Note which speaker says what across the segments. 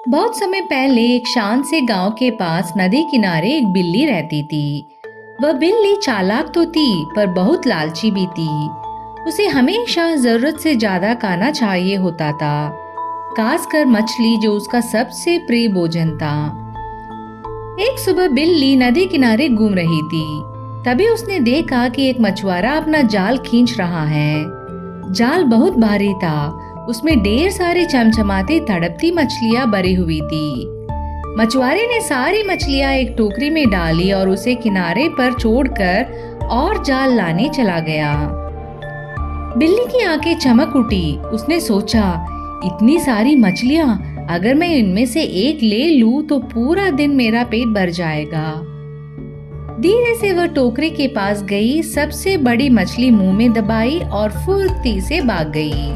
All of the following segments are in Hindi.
Speaker 1: बहुत समय पहले एक शांत से गांव के पास नदी किनारे एक बिल्ली रहती थी। वह बिल्ली चालाक तो थी पर बहुत लालची भी थी। उसे हमेशा जरूरत से ज्यादा खाना चाहिए होता था, खासकर मछली जो उसका सबसे प्रिय भोजन था। एक सुबह बिल्ली नदी किनारे घूम रही थी। तभी उसने देखा कि एक मछुआरा अपना जाल खींच रहा है। जाल बहुत भारी था, उसमें ढेर सारी चमचमाती तड़पती मछलियां भरी हुई थी। मछुआरे ने सारी मछलियां एक टोकरी में डाली और उसे किनारे पर छोड़कर और जाल लाने चला गया। बिल्ली की आंखें चमक उठी। उसने सोचा, इतनी सारी मछलियां, अगर मैं इनमें से एक ले लूं तो पूरा दिन मेरा पेट भर जाएगा। धीरे से वह टोकरी के पास गई, सबसे बड़ी मछली मुंह में दबाई और फुर्ती से भाग गई।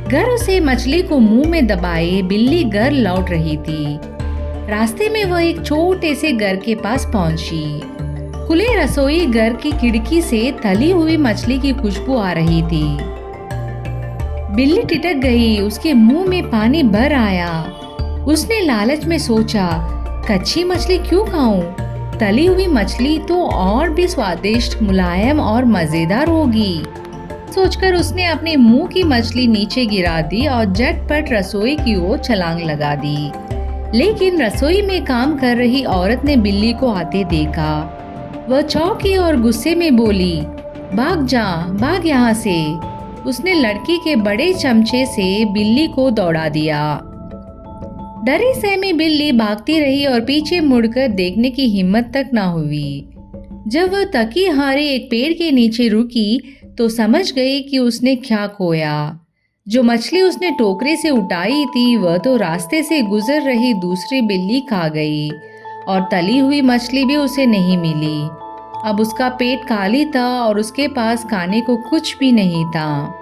Speaker 1: घर उसे मछली को मुंह में दबाए बिल्ली घर लौट रही थी। रास्ते में वह एक छोटे से घर के पास पहुंची। खुले रसोई घर की खिड़की से तली हुई मछली की खुशबू आ रही थी। बिल्ली टिटक गई, उसके मुंह में पानी भर आया। उसने लालच में सोचा, कच्ची मछली क्यों खाऊं? तली हुई मछली तो और भी स्वादिष्ट, मुलायम और मजेदार होगी। सोचकर उसने अपने मुंह की मछली नीचे गिरा दी और झटपट रसोई की ओर छलांग लगा दी। लेकिन रसोई में काम कर रही औरत ने बिल्ली को आते देखा। वह चौंकी और गुस्से में बोली, भाग जा, भाग यहाँ से। उसने लड़की के बड़े चमचे से बिल्ली को दौड़ा दिया। डरी सहमी बिल्ली भागती रही और पीछे मुड़कर देखने की हिम्मत तक न हुई। जब वह थकी हारी एक पेड़ के नीचे रुकी तो समझ गई कि उसने क्या खोया। जो मछली उसने टोकरी से उठाई थी वह तो रास्ते से गुजर रही दूसरी बिल्ली खा गई और तली हुई मछली भी उसे नहीं मिली। अब उसका पेट खाली था और उसके पास खाने को कुछ भी नहीं था।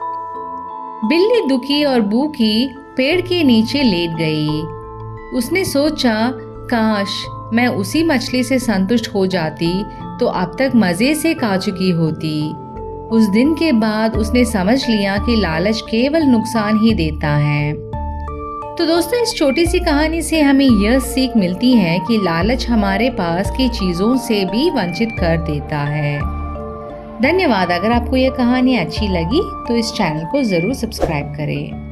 Speaker 1: बिल्ली दुखी और भूखी पेड़ के नीचे लेट गई। उसने सोचा, काश मैं उसी मछली से संतुष्ट हो जाती तो अब तक मजे से खा चुकी होती। उस दिन के बाद उसने समझ लिया कि लालच केवल नुकसान ही देता है। तो दोस्तों, इस छोटी सी कहानी से हमें यह सीख मिलती है कि लालच हमारे पास की चीजों से भी वंचित कर देता है। धन्यवाद। अगर आपको यह कहानी अच्छी लगी तो इस चैनल को जरूर सब्सक्राइब करें।